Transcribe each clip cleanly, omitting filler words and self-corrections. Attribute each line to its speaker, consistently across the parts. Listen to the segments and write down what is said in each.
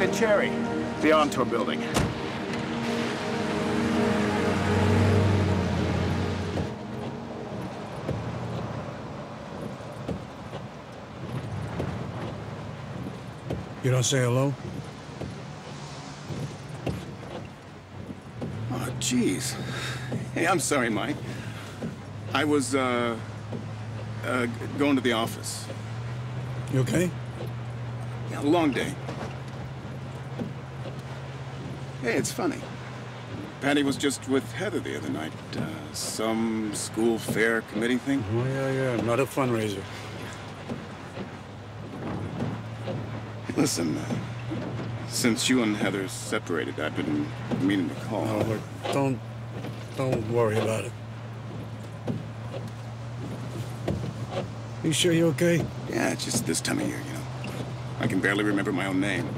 Speaker 1: and Cherry. The on-tour building.
Speaker 2: You don't say hello?
Speaker 1: Oh, jeez. Hey, I'm sorry, Mike. I was, going to the office.
Speaker 2: You okay?
Speaker 1: Yeah, a long day. Hey, it's funny. Patty was just with Heather the other night. Some school fair committee thing.
Speaker 2: Oh, yeah. Not a fundraiser.
Speaker 1: Hey, listen, since you and Heather separated, I've been meaning to call.
Speaker 2: No, look, don't worry about it. You sure you're okay?
Speaker 1: Yeah, it's just this time of year, you know. I can barely remember my own name.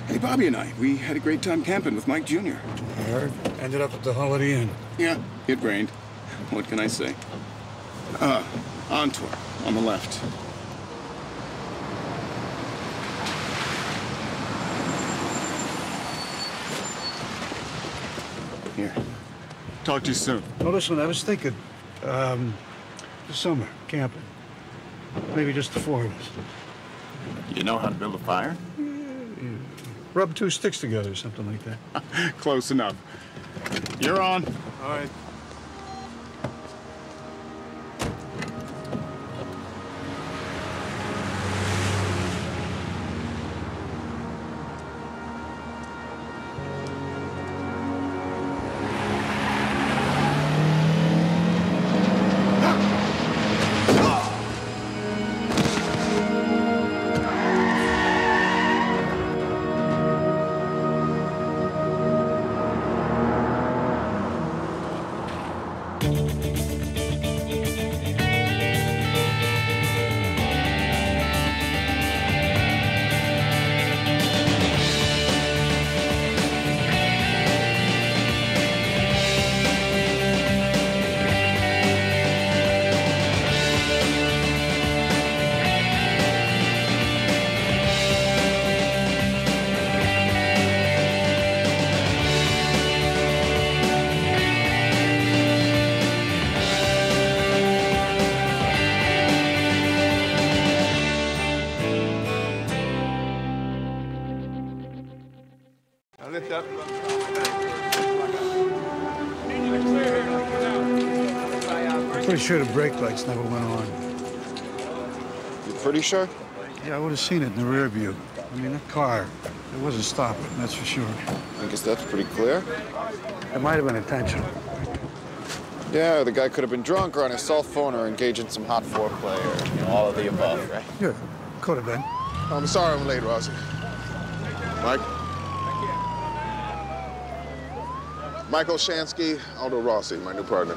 Speaker 1: Hey, Bobby and I, we had a great time camping with Mike Jr.
Speaker 2: I heard. Ended up at the Holiday Inn.
Speaker 1: Yeah, it rained. What can I say? On tour, on the left. Here. Talk to you soon.
Speaker 2: No, listen, I was thinking, this summer, camping. Maybe just the four of us.
Speaker 1: You know how to build a fire?
Speaker 2: Rub two sticks together, something like that.
Speaker 1: Close enough. You're on.
Speaker 2: All right. I'm pretty sure the brake lights never went on.
Speaker 3: You pretty sure?
Speaker 2: Yeah, I would have seen it in the rear view. I mean, that car, it wasn't stopping, that's for sure.
Speaker 3: I guess that's pretty clear.
Speaker 2: It might have been intentional.
Speaker 3: Yeah, the guy could have been drunk or on his cell phone or engaged in some hot foreplay or, you know, all of the above, right?
Speaker 2: Yeah, could have been.
Speaker 4: I'm sorry I'm late, Rossi. Mike? Michael Shansky, Aldo Rossi, my new partner.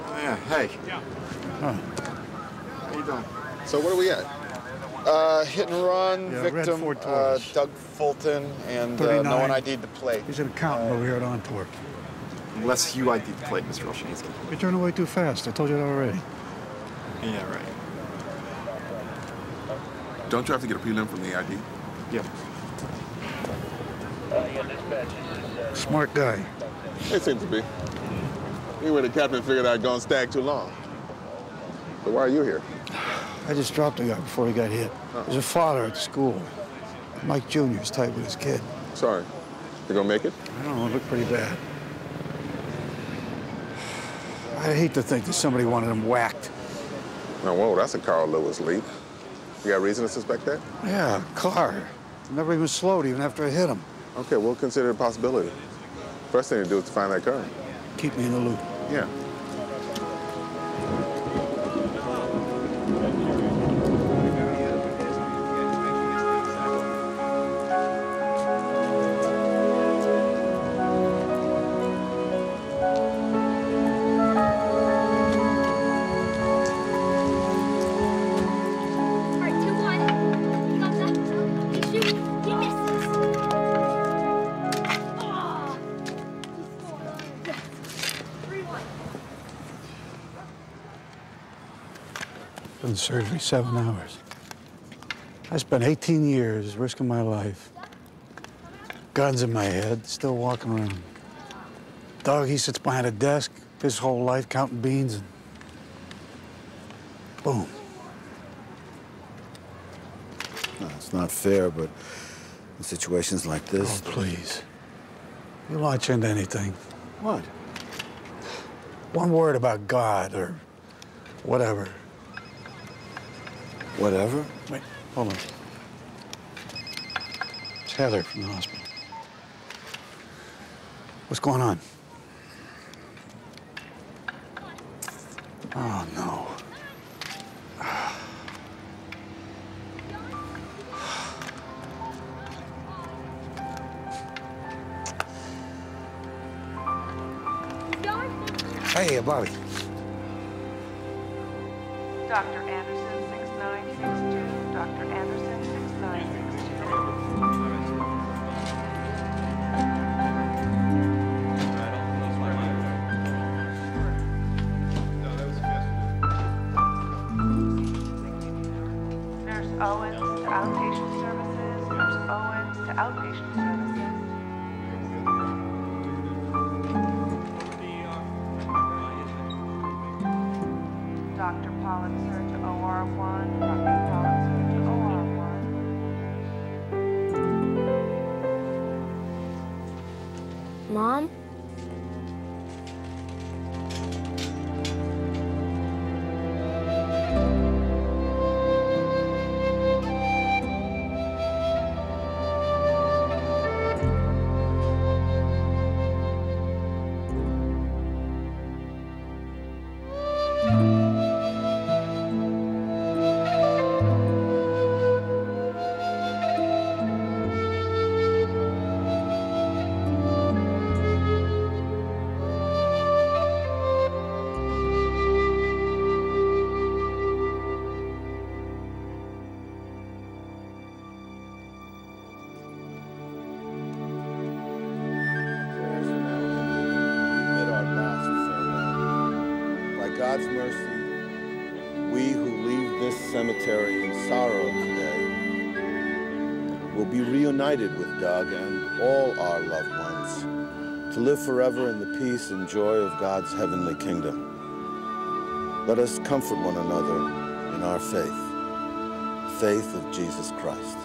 Speaker 3: Oh, yeah. Hey.
Speaker 2: Huh.
Speaker 3: How you doing?
Speaker 4: So where are we at?
Speaker 3: Hit and run,
Speaker 2: Yeah, red
Speaker 3: victim,
Speaker 2: Ford Taurus.
Speaker 3: Doug Fulton, and no
Speaker 2: 39.
Speaker 3: one ID'd the plate.
Speaker 2: He's an accountant over here at On Tour.
Speaker 5: Unless you ID'd the plate, Mr. Olshansky.
Speaker 2: You're turning away too fast. I told you that already.
Speaker 5: Yeah, right.
Speaker 4: Don't you have to get a prelim from the ID?
Speaker 5: Yeah.
Speaker 2: Smart guy.
Speaker 4: It seems to be. Anyway, the captain figured I'd gone stag too long. So why are you here?
Speaker 2: I just dropped a guy before he got hit. There's a father at school. Mike Jr. is tight with his kid.
Speaker 4: Sorry. You gonna make it?
Speaker 2: I don't know, it looked pretty bad. I hate to think that somebody wanted him whacked.
Speaker 4: Oh, whoa, that's a Carl Lewis leap. You got reason to suspect that?
Speaker 2: Yeah, car. Never even slowed even after I hit him.
Speaker 4: Okay, we'll consider it a possibility. First thing to do is to find that car.
Speaker 2: Keep me in the loop.
Speaker 4: Yeah.
Speaker 2: Been in surgery 7 hours. I spent 18 years risking my life. Guns in my head, still walking around. Doug, he sits behind a desk his whole life counting beans and boom.
Speaker 6: No, it's not fair, but in situations like this...
Speaker 2: Oh, please. You launch into anything.
Speaker 6: What?
Speaker 2: One word about God or whatever.
Speaker 6: Whatever?
Speaker 2: Wait, hold on. It's Heather from the hospital. What's going on? Oh, no. Hey, Bobby.
Speaker 7: Dr. Anderson, 6962. Dr. Anderson, 6962. Nurse Owens to outpatient services. Nurse Owens to outpatient services. Dr. Pollitzer to OR1. Dr. Pollitzer to OR1.
Speaker 8: Mom?
Speaker 6: God's mercy, we who leave this cemetery in sorrow today will be reunited with Doug and all our loved ones to live forever in the peace and joy of God's heavenly kingdom. Let us comfort one another in our faith, faith of Jesus Christ.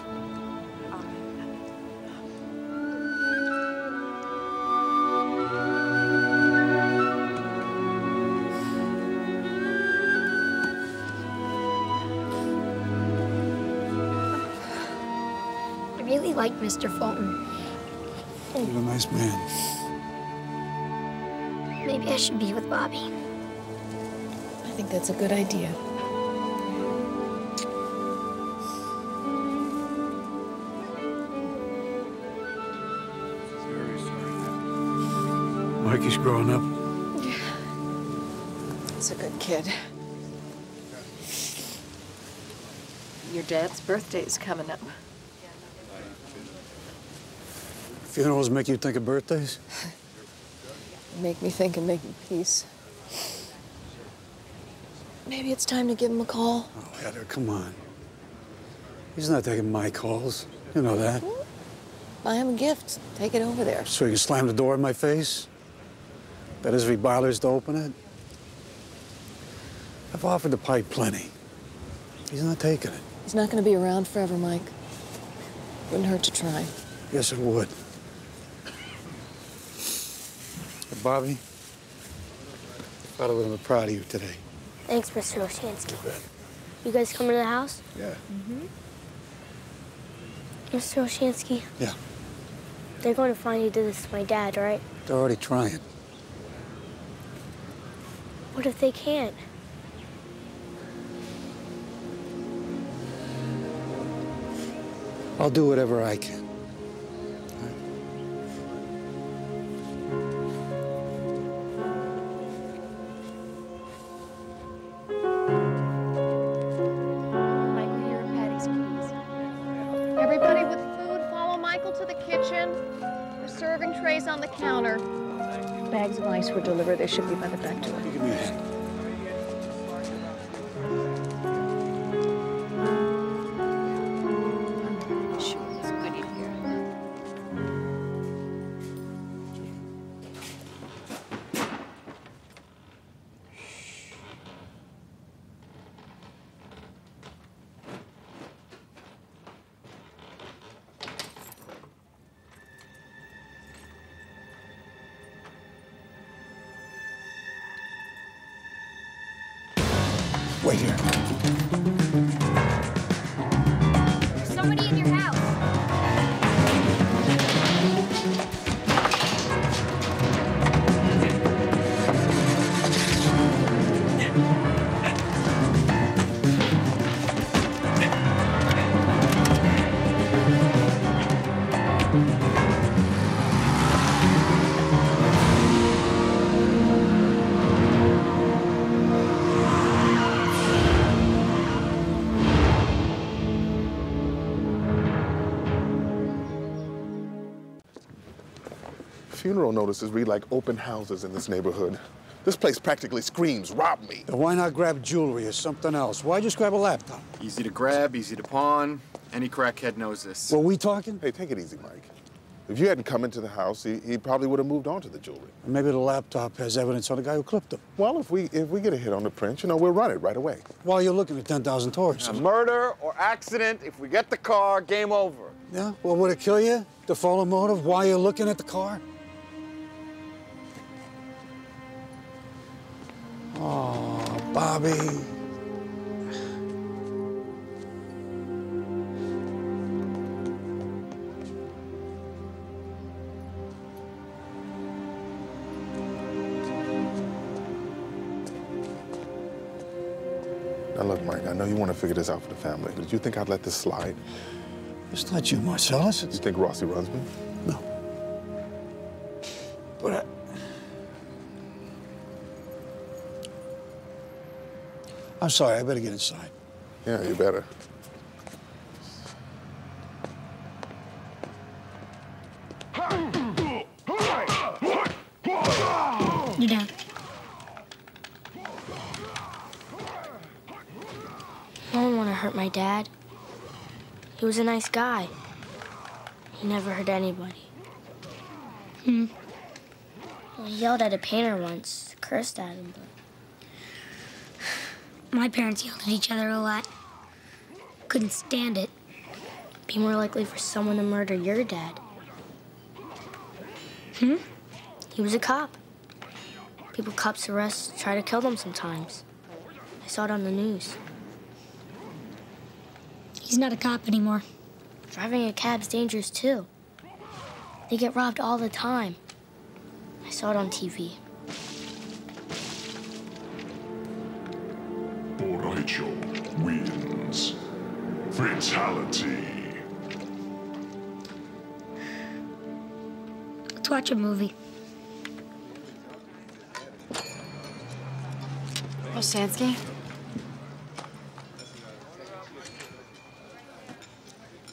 Speaker 8: I really like Mr. Fulton.
Speaker 2: You're a nice man.
Speaker 8: Maybe I should be with Bobby.
Speaker 9: I think that's a good idea.
Speaker 2: Mikey's growing up.
Speaker 9: He's a good kid. Your dad's birthday's coming up.
Speaker 2: Funerals make you think of birthdays?
Speaker 9: Make me think and make me peace. Maybe it's time to give him a call.
Speaker 2: Oh, Heather, come on. He's not taking my calls. You know that.
Speaker 9: Buy him a gift. Take it over there.
Speaker 2: So you can slam the door in my face? That is if he bothers to open it? I've offered to pipe plenty. He's not taking it.
Speaker 9: He's not going to be around forever, Mike. Wouldn't hurt to try.
Speaker 2: Yes, it would. Hey, Bobby, I thought I would have been proud of you today.
Speaker 8: Thanks, Mr. Oshansky. You guys coming to the house?
Speaker 2: Yeah.
Speaker 8: Mr. Oshansky?
Speaker 2: Yeah.
Speaker 8: They're going to find you did this to my dad, right?
Speaker 2: They're already trying.
Speaker 8: What if they can't?
Speaker 2: I'll do whatever I can.
Speaker 8: Michael, here are Patty's keys.
Speaker 10: Everybody with food, follow Michael to the kitchen. The serving tray's on the counter.
Speaker 9: Bags of ice were delivered. They should be by the back door.
Speaker 2: Give me a hand. Wait here.
Speaker 8: There's somebody in your house.
Speaker 4: Funeral notices read like open houses in this neighborhood. This place practically screams, rob me.
Speaker 2: Then why not grab jewelry or something else? Why just grab a laptop?
Speaker 5: Easy to grab, easy to pawn. Any crackhead knows this.
Speaker 2: Were we talking?
Speaker 4: Hey, take it easy, Mike. If you hadn't come into the house, he probably would have moved on to the jewelry.
Speaker 2: Maybe the laptop has evidence on the guy who clipped him.
Speaker 4: Well, if we get a hit on the print, we'll run it right away.
Speaker 2: While you're looking at 10,000 tourists.
Speaker 3: A murder or accident, if we get the car, game over.
Speaker 2: Yeah? Well, would it kill you to follow motive while you're looking at the car? Oh, Bobby.
Speaker 4: Now look, Mike, I know you want to figure this out for the family, but did you think I'd let this slide?
Speaker 2: It's not you, Marcellus.
Speaker 4: You think Rossi runs me?
Speaker 2: No. But I'm sorry, I better get inside.
Speaker 4: Yeah, you better.
Speaker 8: You're down. I don't want to hurt my dad. He was a nice guy. He never hurt anybody. He yelled at a painter once, cursed at him, but...
Speaker 11: My parents yelled at each other a lot. Couldn't stand it.
Speaker 8: Be more likely for someone to murder your dad. He was a cop. People cops arrest try to kill them sometimes. I saw it on the news.
Speaker 11: He's not a cop anymore.
Speaker 8: Driving a cab's dangerous too. They get robbed all the time. I saw it on TV.
Speaker 12: Pariah wins. Fatality.
Speaker 11: Let's watch a movie.
Speaker 9: Olshansky?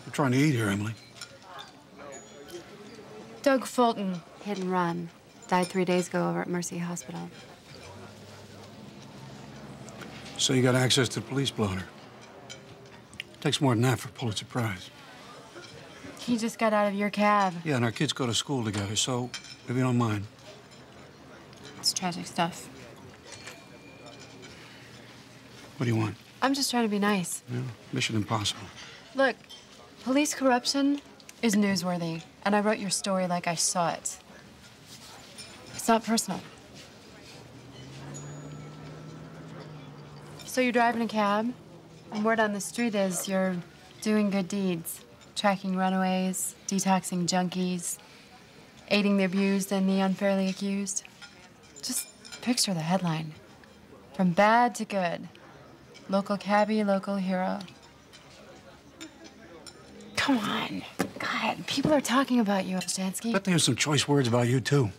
Speaker 2: We're trying to eat here, Emily.
Speaker 9: Doug Fulton, hit and run. Died 3 days ago over at Mercy Hospital.
Speaker 2: So you got access to the police blotter. Takes more than that for Pulitzer Prize.
Speaker 9: He just got out of your cab.
Speaker 2: Yeah, and our kids go to school together, so if you don't mind.
Speaker 9: It's tragic stuff.
Speaker 2: What do you want?
Speaker 9: I'm just trying to be nice.
Speaker 2: Yeah, mission impossible.
Speaker 9: Look, police corruption is newsworthy, and I wrote your story like I saw it. It's not personal. So you're driving a cab, and word on the street is you're doing good deeds, tracking runaways, detoxing junkies, aiding the abused and the unfairly accused. Just picture the headline. From bad to good. Local cabbie, local hero. Come on. God, people are talking about you, Olshansky.
Speaker 2: Bet there's some choice words about you, too.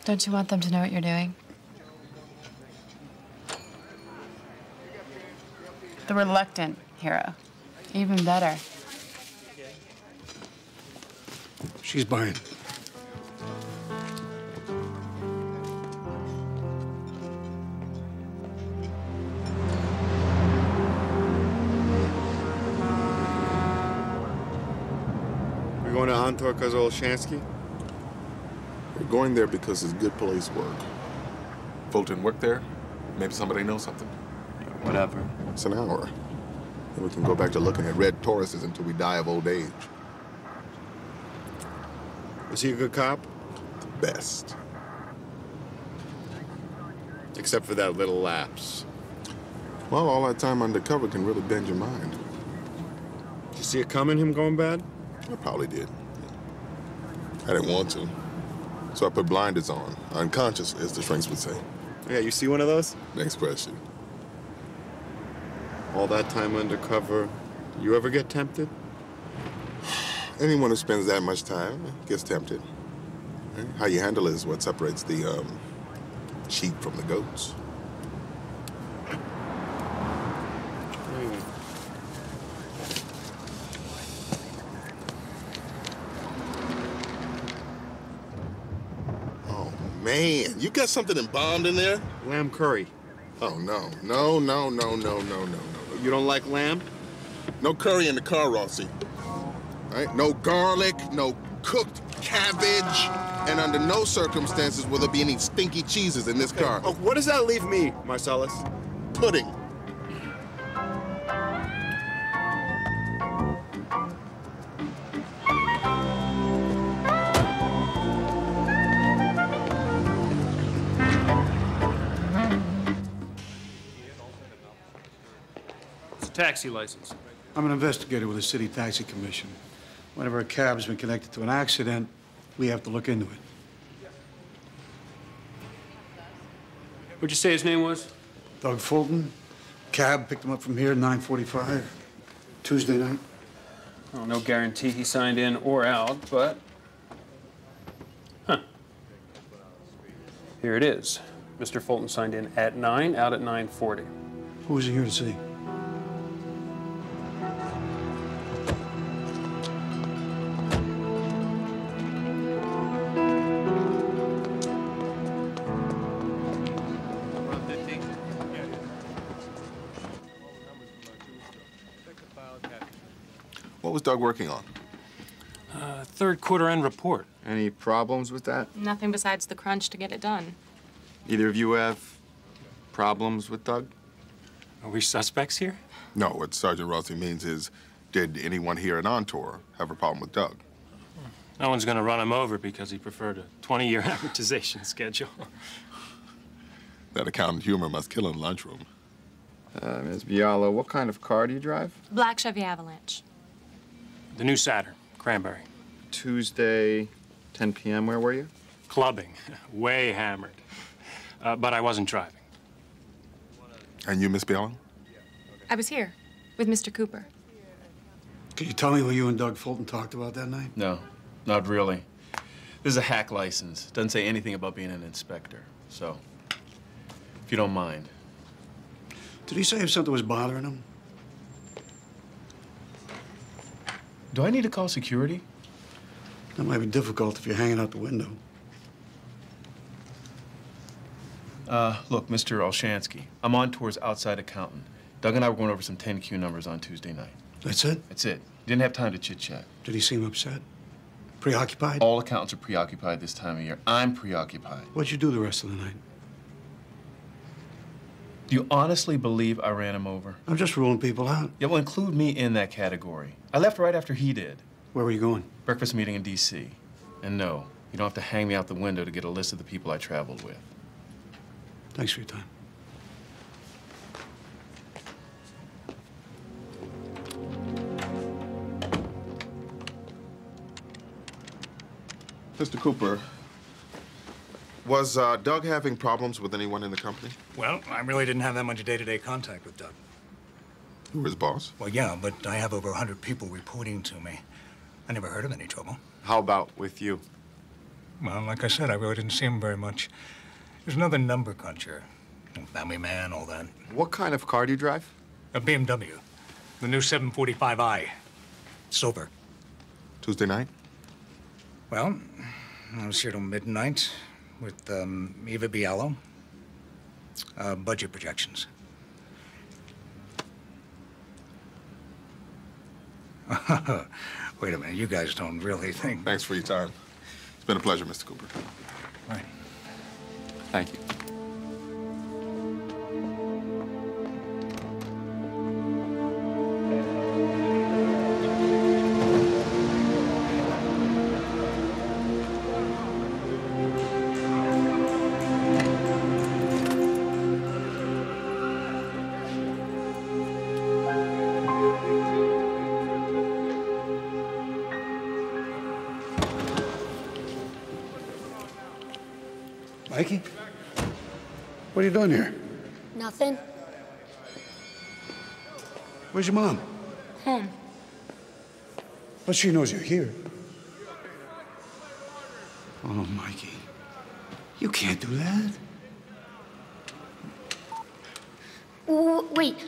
Speaker 9: Don't you want them to know what you're doing? The reluctant hero. Even better.
Speaker 2: She's buying.
Speaker 3: We're going to Antwerp because of Olshansky?
Speaker 4: We're going there because it's good police work. Fulton worked there? Maybe somebody knows something.
Speaker 5: Whatever.
Speaker 4: It's an hour. Then we can go back to looking at red Tauruses until we die of old age.
Speaker 3: Was he a good cop?
Speaker 4: The best.
Speaker 3: Except for that little lapse.
Speaker 4: Well, all that time undercover can really bend your mind.
Speaker 3: Did you see it coming, him going bad?
Speaker 4: I probably did. I didn't want to. So I put blinders on, unconscious, as the shrinks would say.
Speaker 3: Yeah, you see one of those?
Speaker 4: Next question.
Speaker 3: All that time undercover, you ever get tempted?
Speaker 4: Anyone who spends that much time gets tempted. How you handle it is what separates the sheep from the goats. Oh, man. You got something embalmed in there?
Speaker 3: Lamb curry.
Speaker 4: Oh, no. No, no, no, no, no, no, no.
Speaker 3: You don't like lamb?
Speaker 4: No curry in the car, Rossi. Right? No garlic, no cooked cabbage, and under no circumstances will there be any stinky cheeses in this car.
Speaker 3: Oh, what does that leave me, Marcellus?
Speaker 4: Pudding.
Speaker 13: It's a taxi license.
Speaker 2: I'm an investigator with the City Taxi Commission. Whenever a cab has been connected to an accident, we have to look into it.
Speaker 13: What'd you say his name was?
Speaker 2: Doug Fulton. Cab picked him up from here at 9:45, Tuesday night.
Speaker 13: Well, no guarantee he signed in or out, but... Huh. Here it is. Mr. Fulton signed in at 9, out at 9:40.
Speaker 2: Who was he here to see?
Speaker 4: What was Doug working on?
Speaker 13: Third quarter end report.
Speaker 3: Any problems with that?
Speaker 9: Nothing besides the crunch to get it done.
Speaker 3: Either of you have problems with Doug?
Speaker 13: Are we suspects here?
Speaker 4: No, what Sergeant Rossi means is, did anyone here at Ontour have a problem with Doug?
Speaker 13: No one's gonna run him over because he preferred a 20-year amortization schedule.
Speaker 4: That accountant humor must kill in the lunchroom.
Speaker 3: Ms. Biala, what kind of car do you drive?
Speaker 9: Black Chevy Avalanche.
Speaker 13: The new Saturn, Cranberry.
Speaker 3: Tuesday, 10 p.m., where were you?
Speaker 13: Clubbing, way hammered. But I wasn't driving.
Speaker 4: And you, Miss Biala?
Speaker 9: I was here with Mr. Cooper.
Speaker 2: Can you tell me what you and Doug Fulton talked about that night?
Speaker 14: No, not really. This is a hack license. Doesn't say anything about being an inspector. So, if you don't mind.
Speaker 2: Did he say if something was bothering him?
Speaker 14: Do I need to call security?
Speaker 2: That might be difficult if you're hanging out the window.
Speaker 14: Look, Mr. Olshansky, I'm Ontour's outside accountant. Doug and I were going over some 10Q numbers on Tuesday night.
Speaker 2: That's it?
Speaker 14: That's it. Didn't have time to chit-chat.
Speaker 2: Did he seem upset? Preoccupied?
Speaker 14: All accountants are preoccupied this time of year. I'm preoccupied.
Speaker 2: What'd you do the rest of the night?
Speaker 14: Do you honestly believe I ran him over?
Speaker 2: I'm just ruling people out.
Speaker 14: Yeah, well, include me in that category. I left right after he did.
Speaker 2: Where were you going?
Speaker 14: Breakfast meeting in D.C. And no, you don't have to hang me out the window to get a list of the people I traveled with.
Speaker 2: Thanks for your time.
Speaker 4: Mr. Cooper, was Doug having problems with anyone in the company?
Speaker 15: Well, I really didn't have that much day-to-day contact with Doug.
Speaker 4: Who was boss?
Speaker 15: Well, yeah, but I have over 100 people reporting to me. I never heard of any trouble.
Speaker 3: How about with you?
Speaker 15: Well, like I said, I really didn't see him very much. There's another number cruncher. Family man, all that.
Speaker 3: What kind of car do you drive?
Speaker 15: A BMW. The new 745i. Silver.
Speaker 4: Tuesday night?
Speaker 15: Well, I was here till midnight with Eva Bialo. Budget projections. Wait a minute, you guys don't really think...
Speaker 4: Thanks for your time. It's been a pleasure, Mr. Cooper.
Speaker 15: Right.
Speaker 3: Thank you.
Speaker 2: Mikey? What are you doing here?
Speaker 11: Nothing.
Speaker 2: Where's your mom?
Speaker 11: Home.
Speaker 2: But she knows you're here. Oh, Mikey. You can't do that.
Speaker 11: Wait.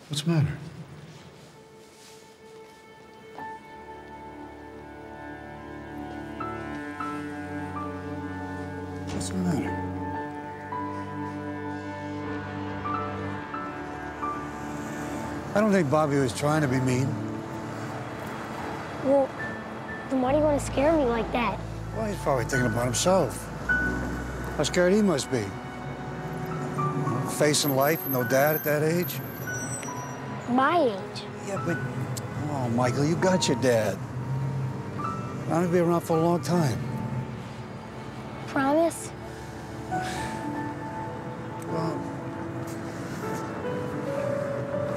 Speaker 2: What's the matter? What's the matter? I don't think Bobby was trying to be mean.
Speaker 11: Well, then why do you want to scare me like that?
Speaker 2: Well, he's probably thinking about himself. How scared he must be. Facing life with no dad at that age.
Speaker 11: My age.
Speaker 2: Yeah, but... Oh, Michael, you got your dad. I'm gonna be around for a long time.
Speaker 11: Promise?
Speaker 2: Well...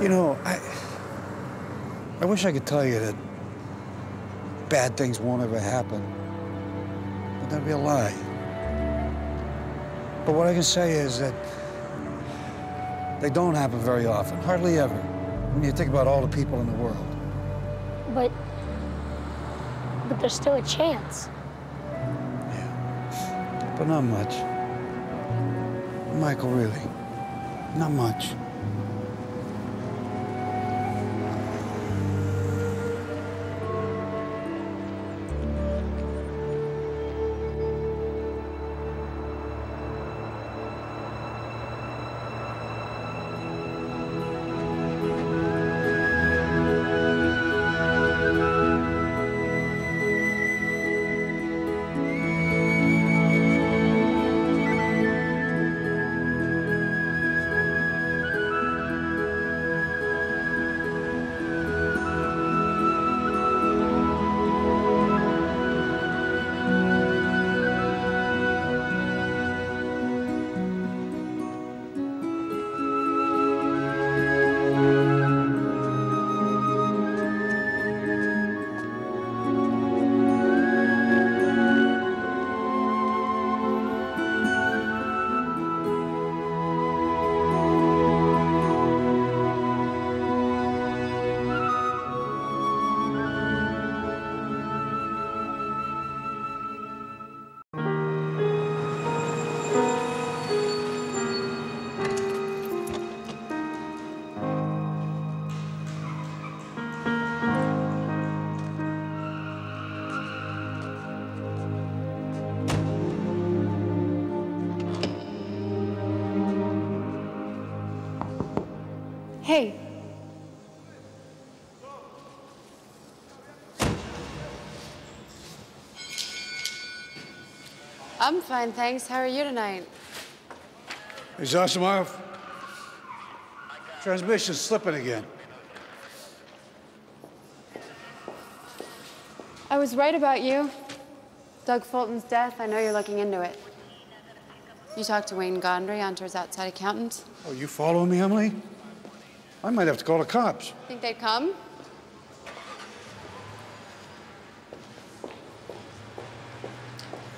Speaker 2: You know, I wish I could tell you that bad things won't ever happen. But that'd be a lie. But what I can say is that they don't happen very often, hardly ever, when you think about all the people in the world.
Speaker 11: But there's still a chance.
Speaker 2: Yeah, but not much. Michael, really, not much.
Speaker 9: Hey. I'm fine, thanks. How are you tonight?
Speaker 2: Hey, Zosimov. Transmission's slipping again.
Speaker 9: I was right about you. Doug Fulton's death, I know you're looking into it. You talked to Wayne Gondry, Hunter's outside accountant.
Speaker 2: Oh, you following me, Emily? I might have to call the cops.
Speaker 9: Think they'd come?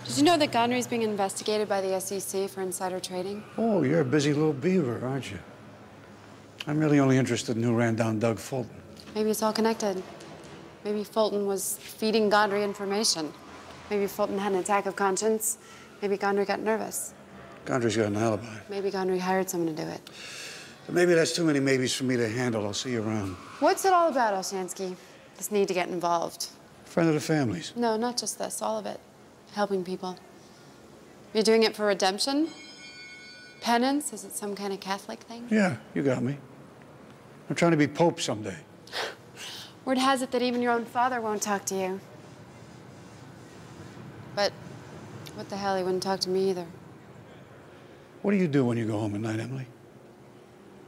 Speaker 9: Did you know that Gondry's being investigated by the SEC for insider trading?
Speaker 2: Oh, you're a busy little beaver, aren't you? I'm really only interested in who ran down Doug Fulton.
Speaker 9: Maybe it's all connected. Maybe Fulton was feeding Gondry information. Maybe Fulton had an attack of conscience. Maybe Gondry got nervous.
Speaker 2: Gondry's got an alibi.
Speaker 9: Maybe Gondry hired someone to do it.
Speaker 2: But maybe that's too many maybes for me to handle. I'll see you around.
Speaker 9: What's it all about, Olshansky? This need to get involved.
Speaker 2: Friend of the family's.
Speaker 9: No, not just this, all of it. Helping people. You're doing it for redemption? Penance? Is it some kind of Catholic thing?
Speaker 2: Yeah, you got me. I'm trying to be Pope someday.
Speaker 9: Word has it that even your own father won't talk to you. But what the hell, he wouldn't talk to me either.
Speaker 2: What do you do when you go home at night, Emily?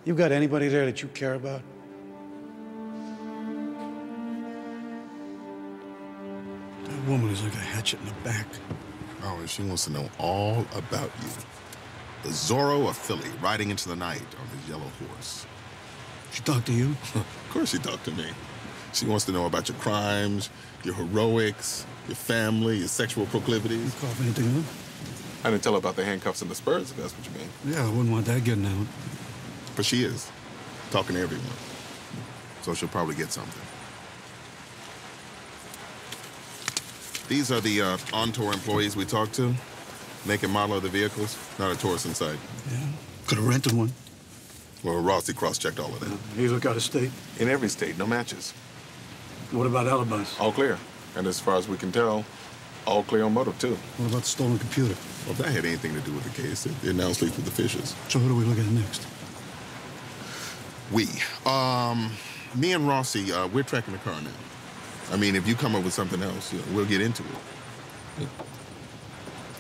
Speaker 2: You got anybody there that you care about? That woman is like a hatchet in the back.
Speaker 4: Oh, and she wants to know all about you. The Zorro of Philly riding into the night on his yellow horse.
Speaker 2: She talked to you?
Speaker 4: Of course she talked to me. She wants to know about your crimes, your heroics, your family, your sexual proclivities.
Speaker 2: You cough anything up?
Speaker 4: I didn't tell her about the handcuffs and the spurs, if that's what you mean.
Speaker 2: Yeah, I wouldn't want that getting out.
Speaker 4: But she is, talking to everyone. So she'll probably get something. These are the on-tour employees we talked to. Make and model of the vehicles, not a tourist in sight.
Speaker 2: Yeah, could have rented one.
Speaker 4: Well, Rossi cross-checked all of that.
Speaker 2: You look out of state?
Speaker 4: In every state, no matches.
Speaker 2: What about alibis?
Speaker 4: All clear. And as far as we can tell, all clear on motive, too.
Speaker 2: What about the stolen computer?
Speaker 4: Well, if that had anything to do with the case, it now sleeps with the fishes.
Speaker 2: So who do we look at next?
Speaker 4: We. Me and Rossi, we're tracking the car now. I mean, if you come up with something else, we'll get into it.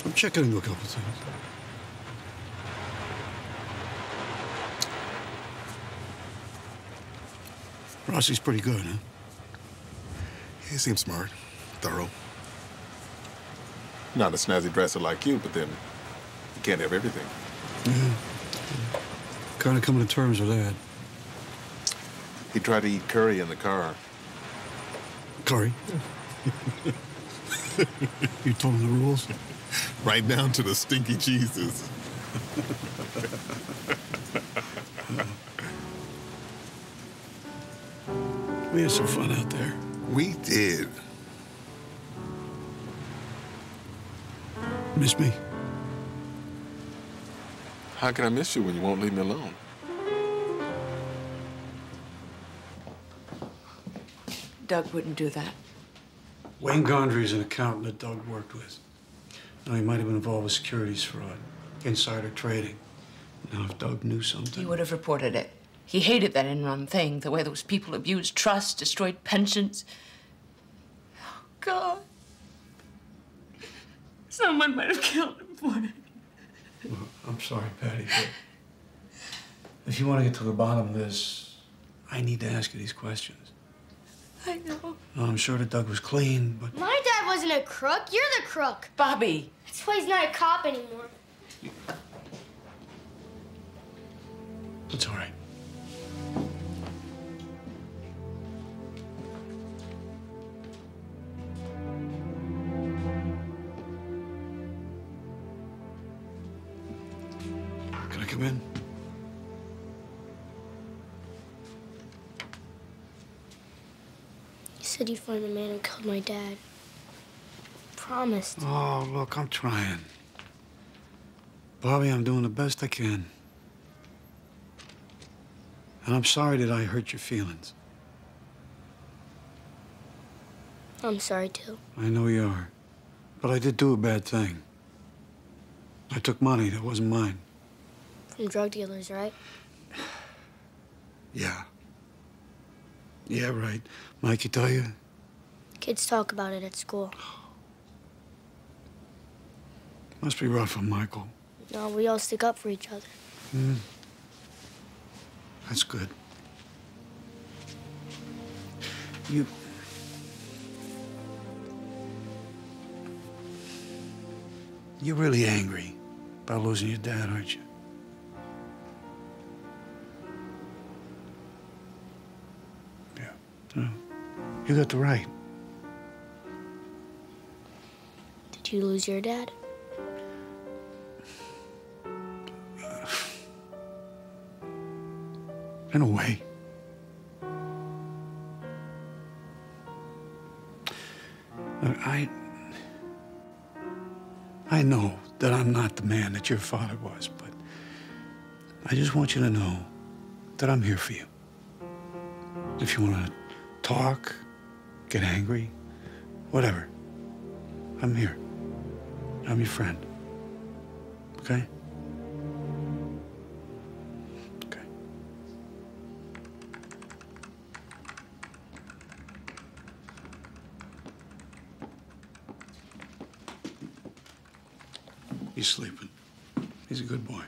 Speaker 2: I'm checking into a couple of things. Rossi's pretty good, huh?
Speaker 4: He seems smart, thorough. Not a snazzy dresser like you, but then you can't have everything.
Speaker 2: Yeah. Kind of coming to terms with that.
Speaker 4: He tried to eat curry in the car.
Speaker 2: Curry? You told him the rules?
Speaker 4: Right down to the stinky cheeses.
Speaker 2: We had some fun out there.
Speaker 4: We did.
Speaker 2: Miss me?
Speaker 4: How can I miss you when you won't leave me alone?
Speaker 16: Doug wouldn't do that.
Speaker 2: Wayne Gondry's an accountant that Doug worked with. Now, he might have been involved with securities fraud, insider trading. Now, if Doug knew something...
Speaker 16: He would have reported it. He hated that Enron thing, the way those people abused trust, destroyed pensions. Oh, God. Someone might have killed him for it.
Speaker 2: Well, I'm sorry, Patty, but if you want to get to the bottom of this, I need to ask you these questions.
Speaker 16: I know.
Speaker 2: I'm sure that Doug was clean, but...
Speaker 8: My dad wasn't a crook. You're the crook.
Speaker 16: Bobby.
Speaker 8: That's why he's not a cop anymore.
Speaker 2: It's all right. Can I come in?
Speaker 8: You said you'd find the man who killed my dad. Promised.
Speaker 2: Oh, look, I'm trying. Bobby, I'm doing the best I can. And I'm sorry that I hurt your feelings.
Speaker 8: I'm sorry, too.
Speaker 2: I know you are. But I did do a bad thing. I took money that wasn't mine.
Speaker 8: From drug dealers, right?
Speaker 2: Yeah. Yeah, right. Mikey tell you?
Speaker 8: Kids talk about it at school.
Speaker 2: Must be rough on Michael.
Speaker 8: No, we all stick up for each other.
Speaker 2: That's good. You're really angry about losing your dad, aren't you? Yeah. No. You got the right.
Speaker 8: Did you lose your dad?
Speaker 2: In a way. Look, I know that I'm not the man that your father was, but I just want you to know that I'm here for you. If you want to talk, get angry, whatever, I'm here. I'm your friend. Okay? He's sleeping. He's a good boy.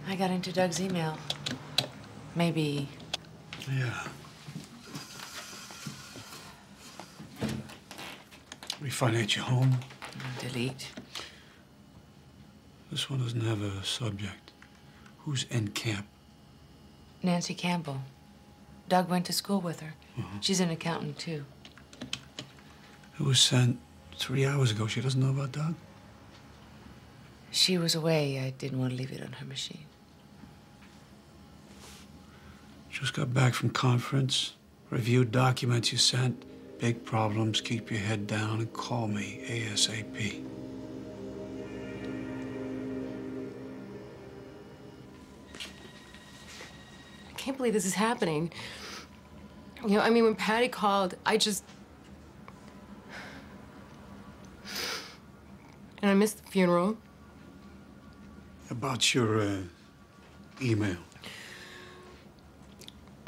Speaker 16: I got into Doug's email. Maybe.
Speaker 2: Yeah. Refinance your home.
Speaker 16: Delete.
Speaker 2: This one doesn't have a subject. Who's in camp?
Speaker 16: Nancy Campbell. Doug went to school with her.
Speaker 2: Mm-hmm.
Speaker 16: She's an accountant, too.
Speaker 2: It was sent 3 hours ago. She doesn't know about Doug?
Speaker 16: She was away. I didn't want to leave it on her machine.
Speaker 2: Just got back from conference. Reviewed documents you sent. Big problems. Keep your head down and call me ASAP.
Speaker 9: I can't believe this is happening. You know, I mean, when Patty called, I just... And I missed the funeral.
Speaker 2: About your, email.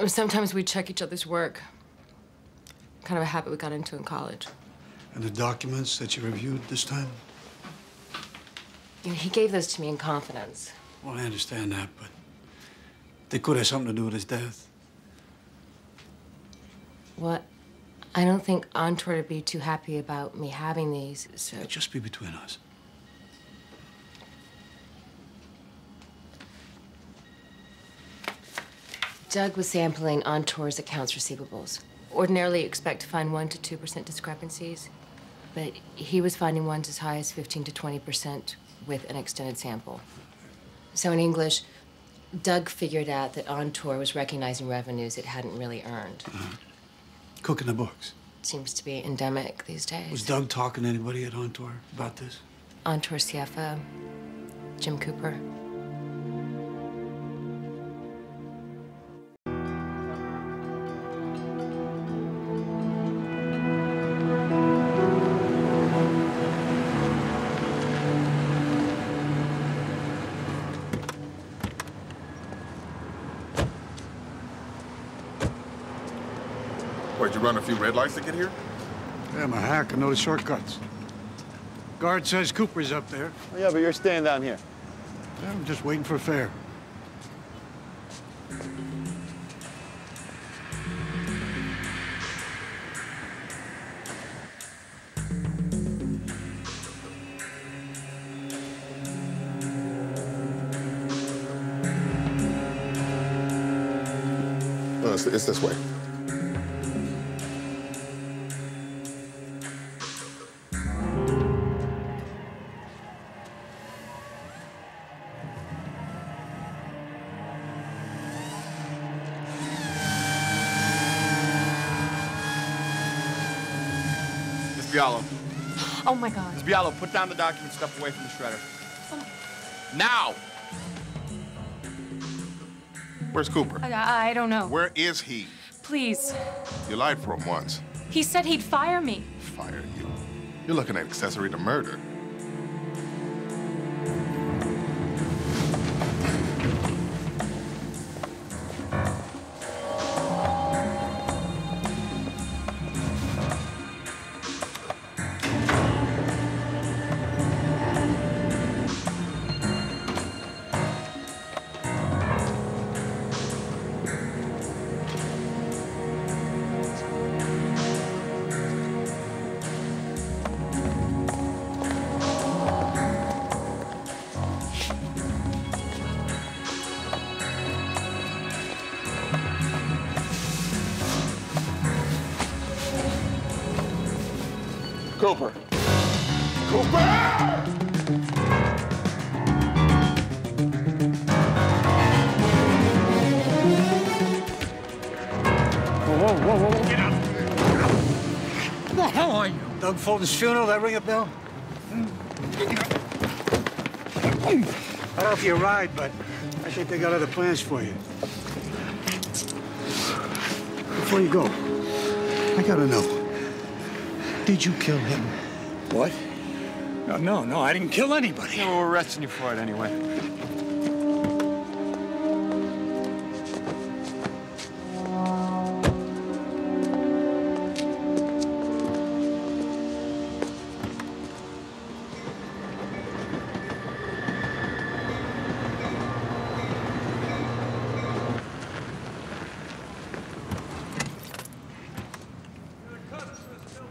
Speaker 9: Sometimes we check each other's work. Kind of a habit we got into in college.
Speaker 2: And the documents that you reviewed this time?
Speaker 9: You know, he gave those to me in confidence.
Speaker 2: Well, I understand that, but they could have something to do with his death.
Speaker 9: Well, I don't think Entour would be too happy about me having these, so...
Speaker 2: It'd just be between us.
Speaker 9: Doug was sampling Entour's accounts receivables. Ordinarily, you expect to find 1 to 2% discrepancies, but he was finding ones as high as 15 to 20% with an extended sample. So in English, Doug figured out that Entour was recognizing revenues it hadn't really earned.
Speaker 2: Cooking the books.
Speaker 9: Seems to be endemic these days.
Speaker 2: Was Doug talking to anybody at Entour about this?
Speaker 9: Entour CFO, Jim Cooper.
Speaker 4: Wait, you run a few red lights to get here?
Speaker 2: Yeah, I'm a hack. I know the shortcuts. Guard says Cooper's up there.
Speaker 3: Oh, yeah, but you're staying down here.
Speaker 2: Yeah, I'm just waiting for fare.
Speaker 4: No, it's this way.
Speaker 5: Bialo.
Speaker 10: Oh my God.
Speaker 5: Miss Bialo, put down the document stuff away from the shredder. Now!
Speaker 4: Where's Cooper?
Speaker 10: I don't know.
Speaker 4: Where is he?
Speaker 10: Please.
Speaker 4: You lied for him once.
Speaker 10: He said he'd fire me.
Speaker 4: Fire you. You're looking at accessory to murder. Cooper! Cooper!
Speaker 2: Whoa. Get up. Who the hell are you? Doug Fulton's funeral, that ring a bell? I don't know if you ride, but I think they got other plans for you. Before you go, I gotta know. Did you kill him?
Speaker 15: What? No, I didn't kill anybody.
Speaker 13: Yeah, well, we're arresting you for it anyway.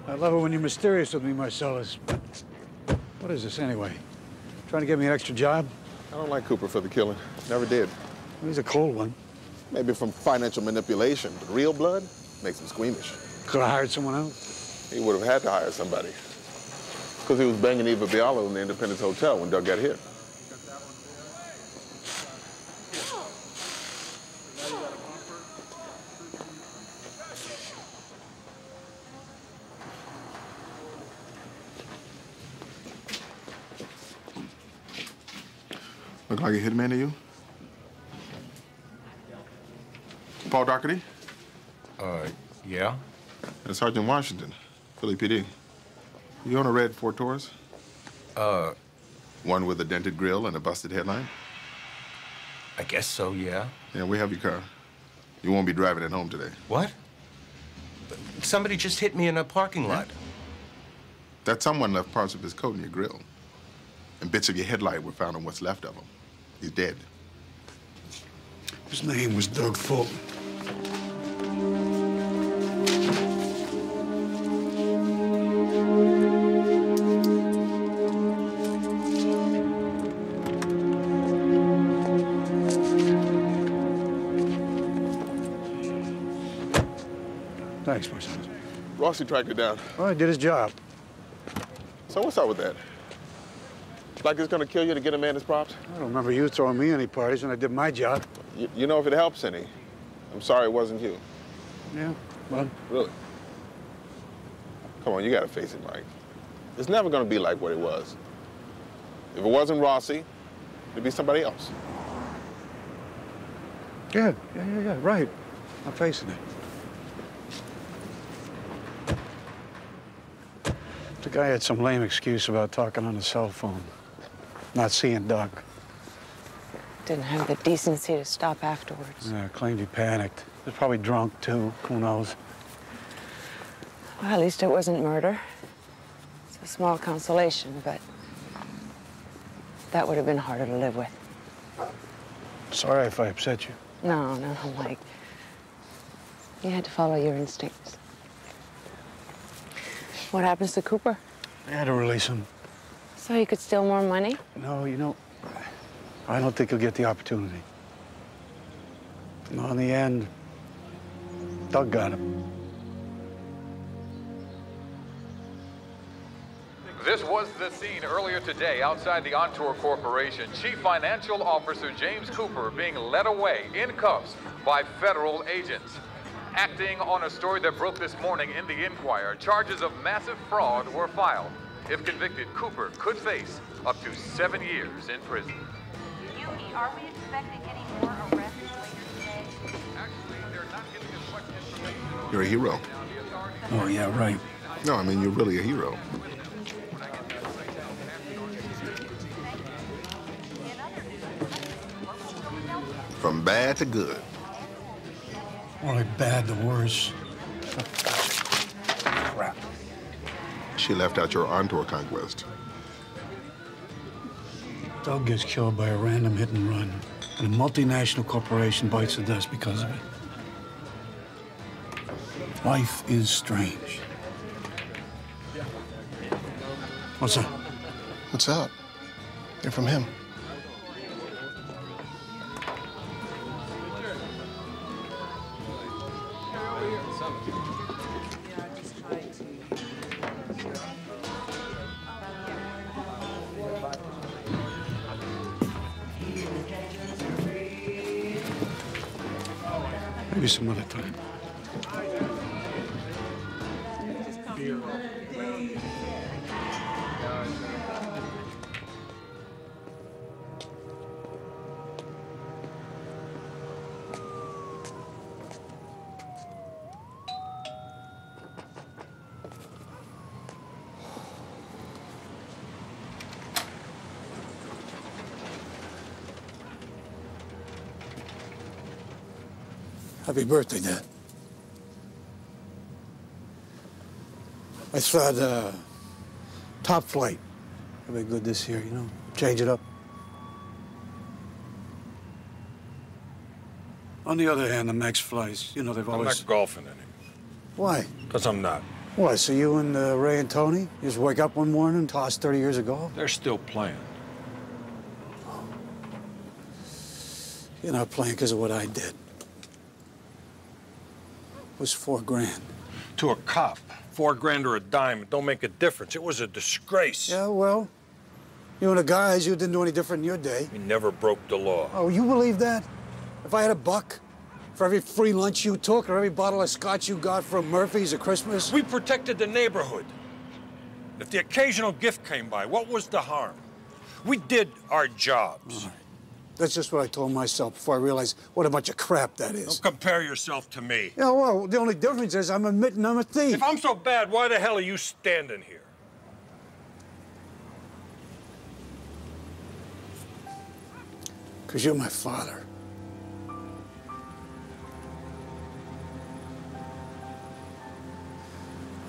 Speaker 2: I love it when you're mysterious with me, Marcellus, but what is this anyway? Trying to get me an extra job?
Speaker 4: I don't like Cooper for the killing. Never did.
Speaker 2: He's a cold one.
Speaker 4: Maybe from financial manipulation, but real blood makes him squeamish.
Speaker 2: Could have hired someone else?
Speaker 4: He would have had to hire somebody. Because he was banging Eva Bialo in the Independence Hotel when Doug got hit. Look like a hitman to you? Paul Doherty?
Speaker 17: Yeah.
Speaker 4: And Sergeant Washington, Philly PD. You own a red Ford Taurus? One with a dented grill and a busted headline?
Speaker 17: I guess so, yeah.
Speaker 4: Yeah, we have your car. You won't be driving it home today.
Speaker 17: What? Somebody just hit me in a parking lot.
Speaker 4: That someone left parts of his coat in your grill. And bits of your headlight were found on what's left of him. He's dead.
Speaker 2: His name was Doug Fulton. Thanks, my son.
Speaker 4: Rossi tracked it down.
Speaker 2: Well, he did his job.
Speaker 4: So what's up with that? Like it's gonna kill you to get a man his props?
Speaker 2: I don't remember you throwing me any parties when I did my job.
Speaker 4: You know if it helps any. I'm sorry it wasn't you.
Speaker 2: Yeah, well.
Speaker 4: Really? Come on, you gotta face it, Mike. It's never gonna be like what it was. If it wasn't Rossi, it'd be somebody else.
Speaker 2: Yeah, right. I'm facing it. The guy had some lame excuse about talking on the cell phone, not seeing Doug.
Speaker 18: Didn't have the decency to stop afterwards.
Speaker 2: Yeah, claimed he panicked. He was probably drunk, too. Who knows?
Speaker 18: Well, at least it wasn't murder. It's a small consolation, but that would have been harder to live with.
Speaker 2: Sorry if I upset you.
Speaker 18: No, Mike. You had to follow your instincts. What happens to Cooper?
Speaker 2: I had to release him.
Speaker 18: So he could steal more money?
Speaker 2: No, you know, I don't think he'll get the opportunity. No, in the end, Doug got him.
Speaker 19: This was the scene earlier today outside the Ontour Corporation. Chief Financial Officer James Cooper being led away in cuffs by federal agents. Acting on a story that broke this morning in the Inquirer, charges of massive fraud were filed. If convicted, Cooper could face up to 7 years in prison.
Speaker 7: Yuki, are we expecting any more arrests later today?
Speaker 19: Actually, they're not giving us much information.
Speaker 4: You're a hero.
Speaker 2: Oh, yeah, right.
Speaker 4: No, I mean, you're really a hero. From bad to good.
Speaker 2: More like bad to worse. Crap.
Speaker 4: She left out your Ontour conquest.
Speaker 2: Doug gets killed by a random hit and run, and a multinational corporation bites the dust because of it. Life is strange. What's up?
Speaker 20: What's up? They're from him.
Speaker 2: Maybe some other time. Happy birthday, Dad. I thought top flight would be good this year, you know, change it up. On the other hand, the Max flies, you know, they've
Speaker 21: I'm
Speaker 2: always...
Speaker 21: not golfing anymore.
Speaker 2: Why?
Speaker 21: Because I'm not.
Speaker 2: Why, so you and Ray and Tony, you just wake up one morning and toss 30 years of golf?
Speaker 21: They're still playing.
Speaker 2: You're not playing because of what I did. was $4,000.
Speaker 21: To a cop, $4,000 or a dime, it don't make a difference. It was a disgrace.
Speaker 2: Yeah, well, you and the guys, you didn't do any different in your day.
Speaker 21: We never broke the law.
Speaker 2: Oh, you believe that? If I had $1 for every free lunch you took or every bottle of scotch you got from Murphy's at Christmas?
Speaker 21: We protected the neighborhood. If the occasional gift came by, what was the harm? We did our jobs.
Speaker 2: Right. That's just what I told myself before I realized what a bunch of crap that is.
Speaker 21: Don't compare yourself to me.
Speaker 2: Yeah, well, the only difference is I'm admitting I'm a thief.
Speaker 21: If I'm so bad, why the hell are you standing here?
Speaker 2: Because you're my father.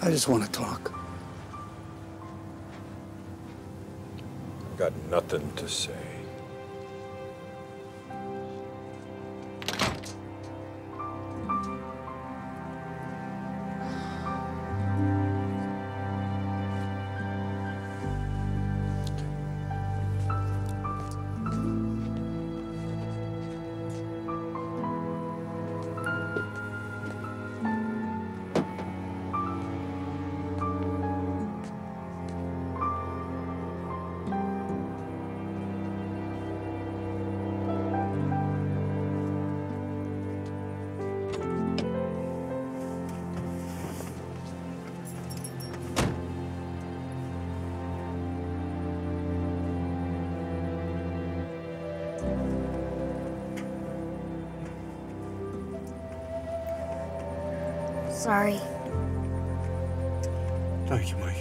Speaker 2: I just want to talk.
Speaker 21: Got nothing to say.
Speaker 8: Sorry.
Speaker 2: Thank you, Mikey.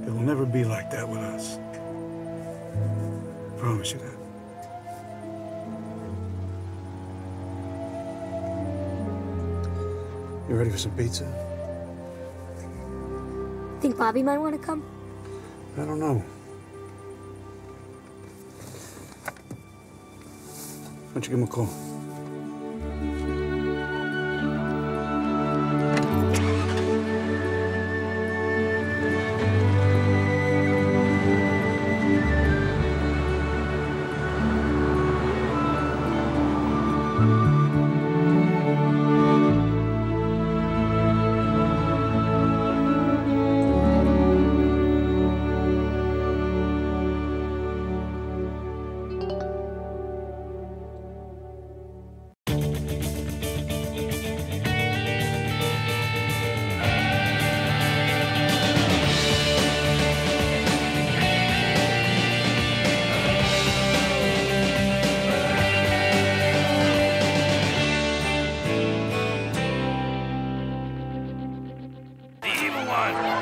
Speaker 2: It will never be like that with us. I promise you that. You ready for some pizza?
Speaker 11: Think Bobby might want to come?
Speaker 2: I don't know. Why don't you give him a call?
Speaker 22: The evil one.